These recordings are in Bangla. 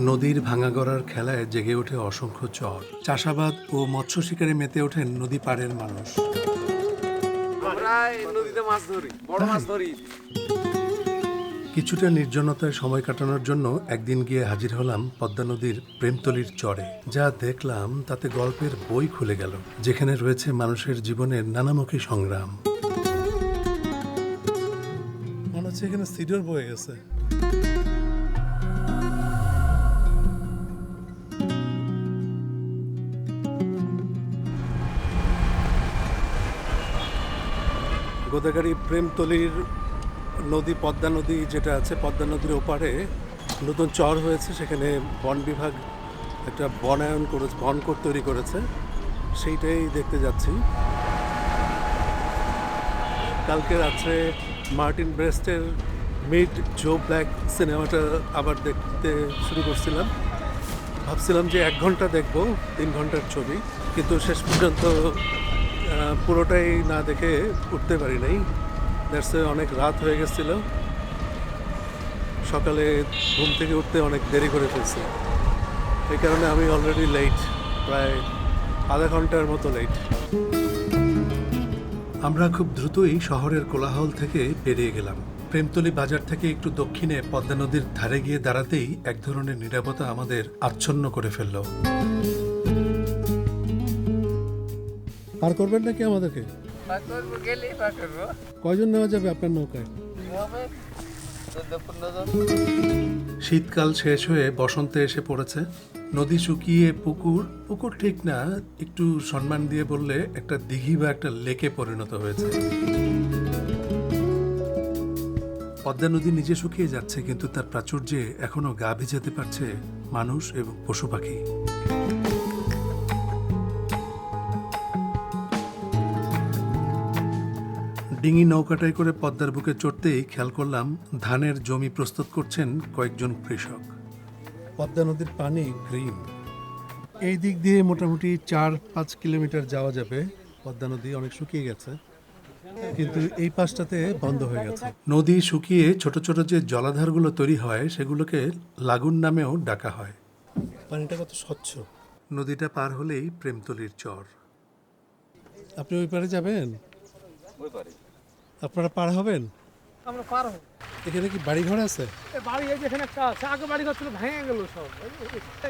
নদীর ভাঙাগড়ার খেলায় জেগে ওঠে অসংখ্য চর। চাষাবাদ ও মৎস্য শিকারে মেতে ওঠেন নদী পাড়ের মানুষ। আমরা এই নদীতে মাছ ধরি, বড় মাছ ধরি। কিছুটা নির্জনতায় সময় কাটানোর জন্য একদিন গিয়ে হাজির হলাম পদ্মা নদীর প্রেমতলির চরে। যা দেখলাম তাতে গল্পের বই খুলে গেল, যেখানে রয়েছে মানুষের জীবনের নানামুখী সংগ্রাম। মনে হচ্ছে এখানে সিডর বয়ে গেছে। গোদাগাড়ি প্রেমতলির নদী, পদ্মা নদী যেটা আছে, পদ্মা নদীর ওপারে নতুন চর হয়েছে। সেখানে বন বিভাগ একটা বনায়ন করেছে, বনকোট তৈরি করেছে, সেইটাই দেখতে যাচ্ছি। কালকে রাত্রে মার্টিন ব্রেস্টের মিড জো ব্ল্যাক সিনেমাটা আবার দেখতে শুরু করছিলাম। ভাবছিলাম যে 1 ঘন্টা দেখব, 3 ঘন্টার ছবি, কিন্তু শেষ পর্যন্ত পুরোটাই না দেখে উঠতে পারি নাই। দ্যাটসে অনেক রাত হয়ে গেছিল, সকালে ঘুম থেকে উঠতে অনেক দেরি করে ফেলছি। এই কারণে আমি অলরেডি লেট, প্রায় আধা ঘন্টার মতো লেট। আমরা খুব দ্রুতই শহরের কোলাহল থেকে বেরিয়ে গেলাম। প্রেমতলী বাজার থেকে একটু দক্ষিণে পদ্মা নদীর ধারে গিয়ে দাঁড়াতেই এক ধরনের নীরবতা আমাদের আচ্ছন্ন করে ফেলল। পার করবেন নাকি আমাদেরকে? কয়জন নেওয়া যাবে আপনার নৌকায়? শীতকাল শেষ হয়ে বসন্তে এসে পড়েছে। নদী শুকিয়ে পুকুর ঠিক না, একটু সম্মান দিয়ে বললে একটা দিঘি বা একটা লেকে পরিণত হয়েছে। পদ্মা নদী নিজে শুকিয়ে যাচ্ছে, কিন্তু তার প্রাচুর্যে এখনো গা ভিজাতে পারছে মানুষ এবং পশু পাখি। ডিঙি নৌকাটায় করে পদ্মার বুকে চড়তেই খেয়াল করলাম ধানের জমি প্রস্তুত করছেন কয়েকজন কৃষক। পদ্মা নদীর পানি গ্রিন। এই দিক দিয়ে মোটামুটি 4-5 কিলোমিটার যাওয়া যাবে। পদ্মা নদী অনেক শুকিয়ে গেছে, কিন্তু এই পাশটাতে বন্ধ হয়ে গেছে। নদী শুকিয়ে ছোট ছোট যে জলাধারগুলো তৈরি হয়, সেগুলোকে লাগুন নামেও ডাকা হয়। পানিটা কত স্বচ্ছ। নদীটা পার হলেই প্রেমতলির চর। আপনি ওই পারে যাবেন? ওই পারে আপনারা পার হবেন? আমরা পার হব। এখানে কি বাড়ি ঘর আছে? বাড়ি এই যে এখানে একটা আছে, আগে বাড়ি ঘর ছিল, ভেঙে গেল সব।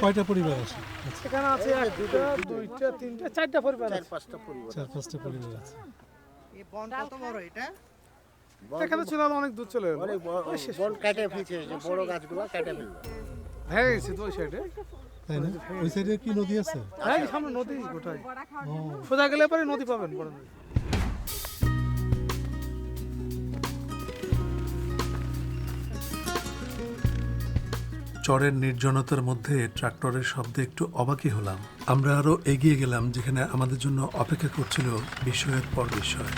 কয়টা পরিবার আছে? এখানে আছে 1টা 2টা 3টা 4টা পরিবার আছে। 4-5টা পরিবার আছে। এই বন কত বড় এটা? এখানে ছিল অনেক দূর চলে গেল। বন কেটে ফেলছে, যে বড় গাছগুলো কেটে ফেললো। ভেঙে গেছে তো ওই সাইডে। তাই না? ওই সাইডে কি নদী আছে? হ্যাঁ, সামনে নদী গোটাই। সোজা গেলে পরে নদী পাবেন, বড় নদী। চরের নির্জনতার মধ্যে ট্রাক্টরের শব্দে একটু অবাকই হলাম। আমরা আরো এগিয়ে গেলাম, যেখানে আমাদের জন্য অপেক্ষা করছিল বিস্ময়ের পর বিস্ময়।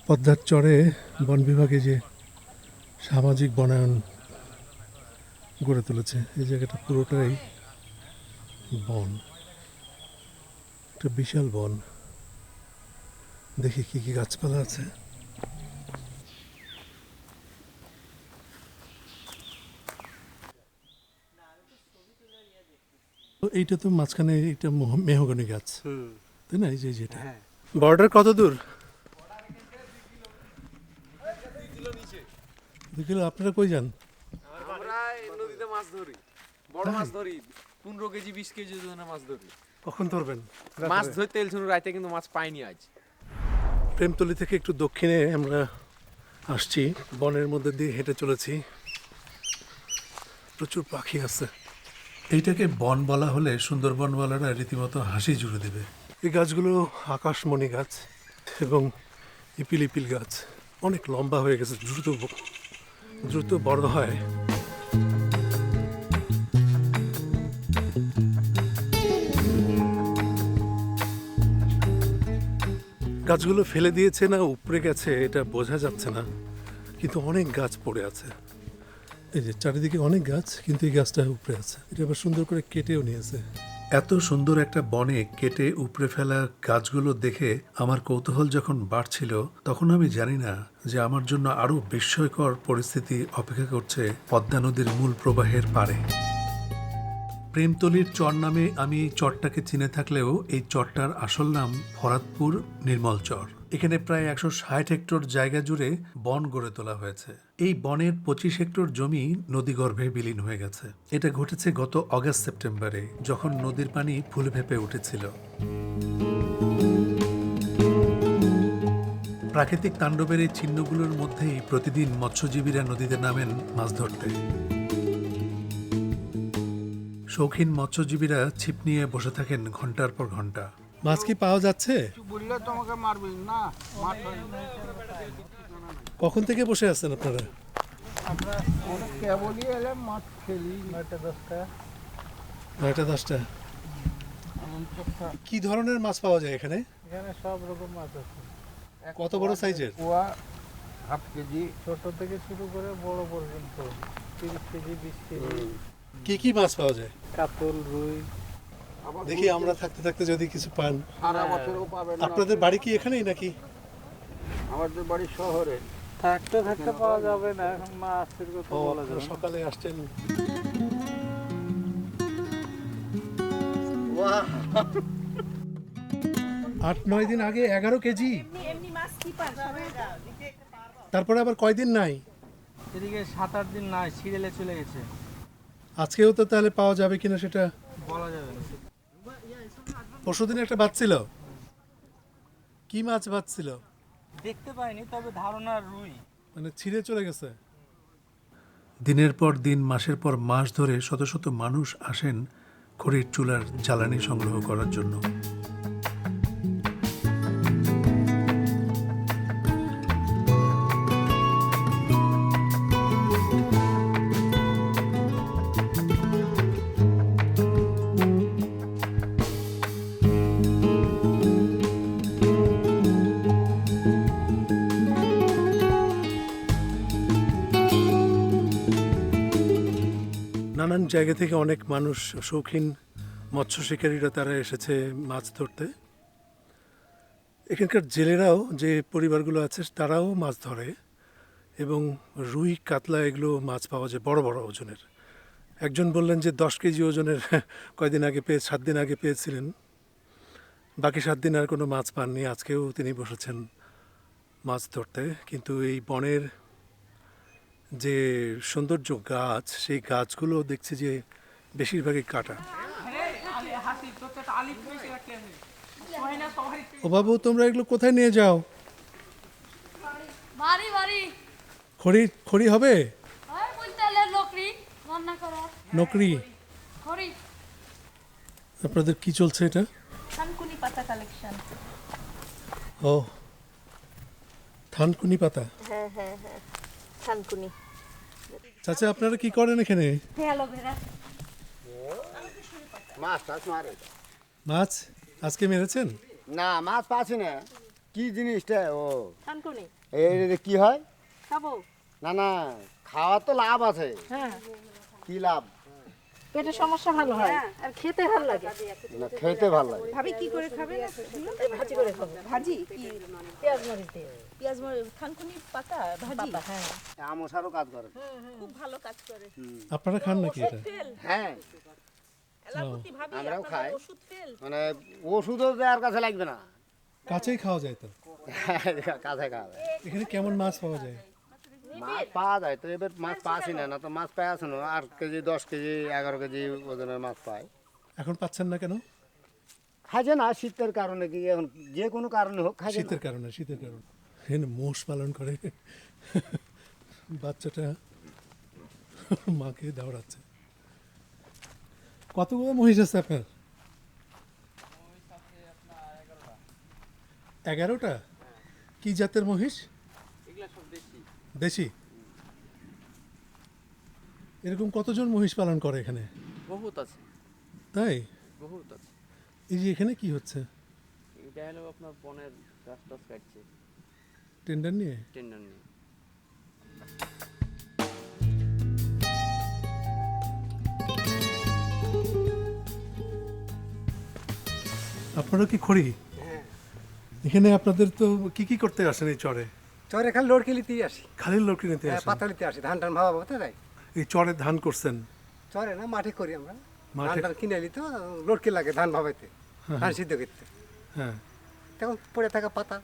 পদ্মার চরে বন বিভাগে যে সামাজিক বনায়ন গড়ে তুলেছে, এই জায়গাটা পুরোটাই বন, একটা বিশাল বন। দেখি কি কি গাছপালা আছে। এইটা তো মাঝখানে একটা মেহগনি গাছ, তাই না? এই যে যেটা বর্ডার কত দূর? 2 কিলো। আপনারা কই যান? আমরা এই নদীতে মাছ ধরি, বড় মাছ ধরি। 15 কেজি 20 কেজি ওজনের মাছ ধরি। কখন ধরবেন? মাছ ধরতে এলছিল রাতে, কিন্তু মাছ পাইনি আজ। প্রেমতলি থেকে একটু দক্ষিণে আমরা আসছি, বনের মধ্যে দিয়ে হেঁটে চলেছি। প্রচুর পাখি আছে। এইটাকে বন বলা হলে সুন্দরবনওয়ালারা রীতিমতো হাসি জুড়ে দেবে। এই গাছগুলো আকাশমণি গাছ এবং ইপিল গাছ, অনেক লম্বা হয়ে গেছে, দ্রুত বড় হয়। গাছগুলো ফেলে দিয়েছে না উপড়ে গেছে এটা বোঝা যাচ্ছে না, কিন্তু অনেক গাছ পড়ে আছে। এই যে চারিদিকে অনেক গাছ, কিন্তু এই গাছটা উপড়ে আছে। এটা আবার সুন্দর করে কেটেও নিয়েছে। এত সুন্দর একটা বনে কেটে উপড়ে ফেলা গাছগুলো দেখে আমার কৌতূহল যখন বাড়ছিল, তখন আমি জানি না যে আমার জন্য আরও বিস্ময়কর পরিস্থিতি অপেক্ষা করছে পদ্মা নদীর মূল প্রবাহের পারে। প্রেমতলির চর নামে আমি এই চরটাকে চিনে থাকলেও এই চরটার আসল নাম ফরাদপুর নির্মল চর। এখানে প্রায় 160 হেক্টর জায়গা জুড়ে বন গড়ে তোলা হয়েছে। এই বনের 25 হেক্টর জমি নদীগর্ভে বিলীন হয়ে গেছে। এটা ঘটেছে গত অগাস্ট সেপ্টেম্বরে, যখন নদীর পানি ফুলে ফেঁপে উঠেছিল। প্রাকৃতিক তাণ্ডবের এই চিহ্নগুলোর মধ্যেই প্রতিদিন মৎস্যজীবীরা নদীতে নামেন মাছ ধরতে। শৌখিন মৎস্যজীবীরা ছিপ নিয়ে বসে থাকেন ঘন্টার পর ঘন্টা। মাছ কি পাওয়া যাচ্ছে? বললে তোমাকে মারবি না, কখন থেকে বসে আছেন আপনারা? কেবলই এলে মাছ খেলি 9টা 10টা। কি ধরনের মাছ পাওয়া যায় এখানে? এখানে সব রকম মাছ আছে। কত বড় সাইজের? পোয়া, হাফ কেজি, ছোট থেকে শুরু করে বড় পর্যন্ত 30 কেজি 20 কেজি কি কি মাছ পাওয়া যায়? কাতল, রুই। দেখি আমরা থাকতে থাকতে যদি কিছু পান। সারা বছরও পাবেন না। আপনাদের বাড়ি কি এখানেই নাকি? আমাদের বাড়ি শহরে। থাকতে থাকতে পাওয়া যাবে না, এখন মাছের কথা ও, বলা আপনারা যাবে না। সকালে আসছেন। 8-9 দিন আগে 11 কেজি। তারপরে আবার কয়দিন নাই? এদিকে 7-8 দিন নাই, সিরিয়ালে চলে গেছে, আজকেও তো তাহলে পাওয়া যাবে কিনা সেটা বলা যাবে না। পরশুদিন একটা বাচ্ছিল। কি মাছ বাচ্ছিল? দেখতে পাইনি, তবে ধারণা রুই। মানে ছিঁড়ে চলে গেছে। দিনের পর দিন, মাসের পর মাস ধরে শত শত মানুষ আসেন খড়ির চুলার জ্বালানি সংগ্রহ করার জন্য। নানান জায়গা থেকে অনেক মানুষ, শৌখিন মৎস্য শিকারীরা তারা এসেছে মাছ ধরতে। এখানকার জেলেরাও, যে পরিবারগুলো আছে তারাও মাছ ধরে, এবং রুই, কাতলা এগুলো মাছ পাওয়া যায় বড় বড় ওজনের। একজন বললেন যে 10 কেজি ওজনের কয়দিন আগে 7 দিন আগে পেয়েছিলেন, বাকি 7 দিন আর কোনো মাছ পাননি। আজকেও তিনি বসেছেন মাছ ধরতে। কিন্তু এই বনের যে সৌন্দর্য গাছ, সেই গাছগুলো দেখছি যে বেশিরভাগই কাটা। ও বাবু, তোমরা এগুলো কোথায় নিয়ে যাও? বাড়ি বাড়ি খড়ি খড়ি হবে? ওই কুইন্টালের লোকরি রান্না করা নকরি? খড়ি আপনাদের কি চলছে এটা? থানকুনি পাতা কালেকশন। ও, থানকুনি পাতা। হ্যাঁ হ্যাঁ হ্যাঁ, থানকুনি। চাচা, আপনারা কি করেন এখানে? অ্যালোভেরা। মাছ টাছ মারে মাছ আজকে মেরেছেন? না, মাছ পাচ্ছি না। কি জিনিসটা? ও থানকুনি এই কি হয়? খাবো। না না, খাওয়ার তো লাভ আছে। হ্যাঁ, কি লাভ? পেটের সমস্যা ভালো হয় আর খেতে ভালো লাগে। না, খেতে ভালো লাগে। ভাবি কি করে খাবে? ভাজি করে খাবো, ভাজি কি? পেঁয়াজ মরিচ দিয়ে। পেঁয়াজ থানকুনি পাতা ভাজি? হ্যাঁ, আমসারও কাজ করে। খুব ভালো কাজ করে। আপনারা খান নাকি এটা? ফেল হ্যাঁ, এলাকুতি ভাবি আমরাও আপনাদের খাই। ওষুধ ফেল। মানে ওষুধও দেওয়ার কাছে লাগবে না, কাছেই খাওয়া যায় তো। কাছে খাওয়া যায়। এখানে কেমন মাছ পাওয়া যায়? মাছ পাওয়া যায় তো, এবার মাছ পাচ্ছি না। না তো মাছ পাই আছে না, 8 কেজি 10 কেজি 11 কেজি ওজনের মাছ পাই। এখন পাচ্ছেন না কেন? খাইছে না, শীতের কারণে। কি এখন যে কোনো কারণে হোক খাইছে না। শীতের কারণে, শীতের কারণে। এখানে মোষ পালন করে বাচ্চাটা মাকে দাওড়াচ্ছে। কতগুলো মহিষ আছে আপনার? 11টা? কি জাতের মহিষ? এগুলা সব দেশি। দেশি? এরকম কতজন মহিষ পালন করে এখানে? বহুত আছে, তাই? বহুত আছে। এই যে এখানে কি হচ্ছে? এটা হলো আপনার বনের গাছ টাছ কাটছে টেন্ডার নিয়ে? টেন্ডার নিয়ে। আপনারা কি খড়ি? এখানে আপনাদের তো কি কি করতে আসেন এই চরে? চরে খালি লোড কিলিতেই আসি, খালি লোক নিতে আসেন? পাতালিতে আসি, ধান টান ভাবা ভাবতে যাই। এই চরে ধান করছেন? চরে না, মাঠে করি আমরা। মাঠে? ধান টান কিনে এলি তো লোড কি লাগে ধান ভাবাইতে, ধান সিদ্ধ করতে। হ্যাঁ তখন পড়ে থাকা পাতা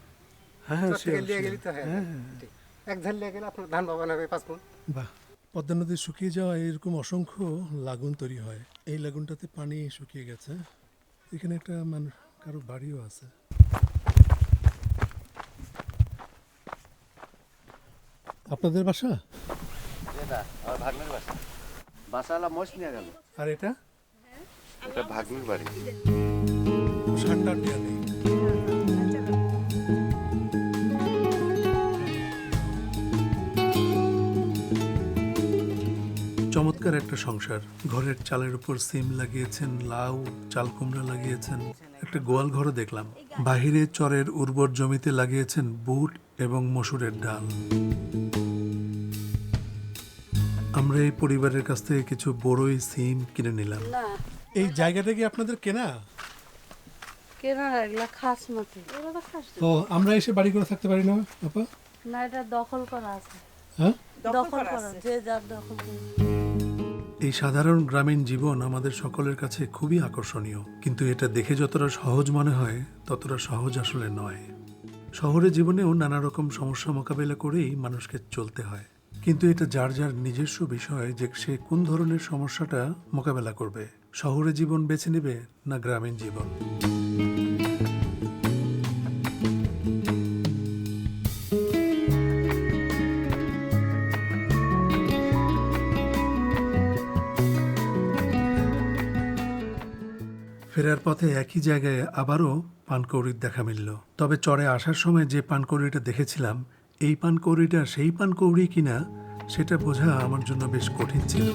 হ্যাঁ চর থেকে sure, লিয়ে sure. গেলি তো, হ্যাঁ হ্যাঁ, হ্যাঁ। ঠিক। এক ধান লিয়ে গেলে আপনার ধান ভাবা লাগবে 5 মণ। বাহ, পদ্মা নদী শুকিয়ে যাওয়া এরকম অসংখ্য লাগুন তৈরি হয়। এই লাগুনটাতে পানি শুকিয়ে গেছে। এখানে একটা কারো বাড়িও আছে। আপনাদের বাসা? এটা আমার ভাগ্নের বাসা, বাসাওয়ালা মোষ নিয়ে গেল। আর এটা এটা ভাগ্নির বাড়ি। ঠান্ডার দেয়া নেই। চমৎকার একটা সংসার। ঘরের চালের উপর সিম লাগিয়েছেন, লাউ, চাল কুমড়া লাগিয়েছেন, একটা গোয়াল ঘরও দেখলাম। বাহিরে চরের উর্বর জমিতে লাগিয়েছেন বুট এবং মসুরের ডাল। আমরা এই পরিবারের কাছ থেকে কিছু বড়ই, সিম কিনে নিলাম। না এই জায়গাটা কি আপনাদের কেনা? কেনা এগুলা খাস মতো। এগুলো তো খাস তো আমরা এসে বাড়ি করে থাকতে পারি না আপা? না, এটা দখল করা আছে। হ্যাঁ, দখল করা, যে যার দখল করে। এই সাধারণ গ্রামীণ জীবন আমাদের সকলের কাছে খুবই আকর্ষণীয়, কিন্তু এটা দেখে যতটা সহজ মনে হয় ততটা সহজ আসলে নয়। শহরের জীবনেও নানা রকম সমস্যা মোকাবিলা করেই মানুষকে চলতে হয়, কিন্তু এটা যার যার নিজস্ব বিষয় যে সে কোন ধরনের সমস্যাটা মোকাবেলা করবে। শহরে জীবন বেছে নেবে না গ্রামীণ জীবন। ফেরার পথে একই জায়গায় আবারও পানকৌড়ির দেখা মিলল। তবে চরে আসার সময় যে পানকৌড়িটা দেখেছিলাম, এই পানকৌড়িটা সেই পানকৌড়ি কিনা সেটা বোঝা আমার জন্য বেশ কঠিন ছিল।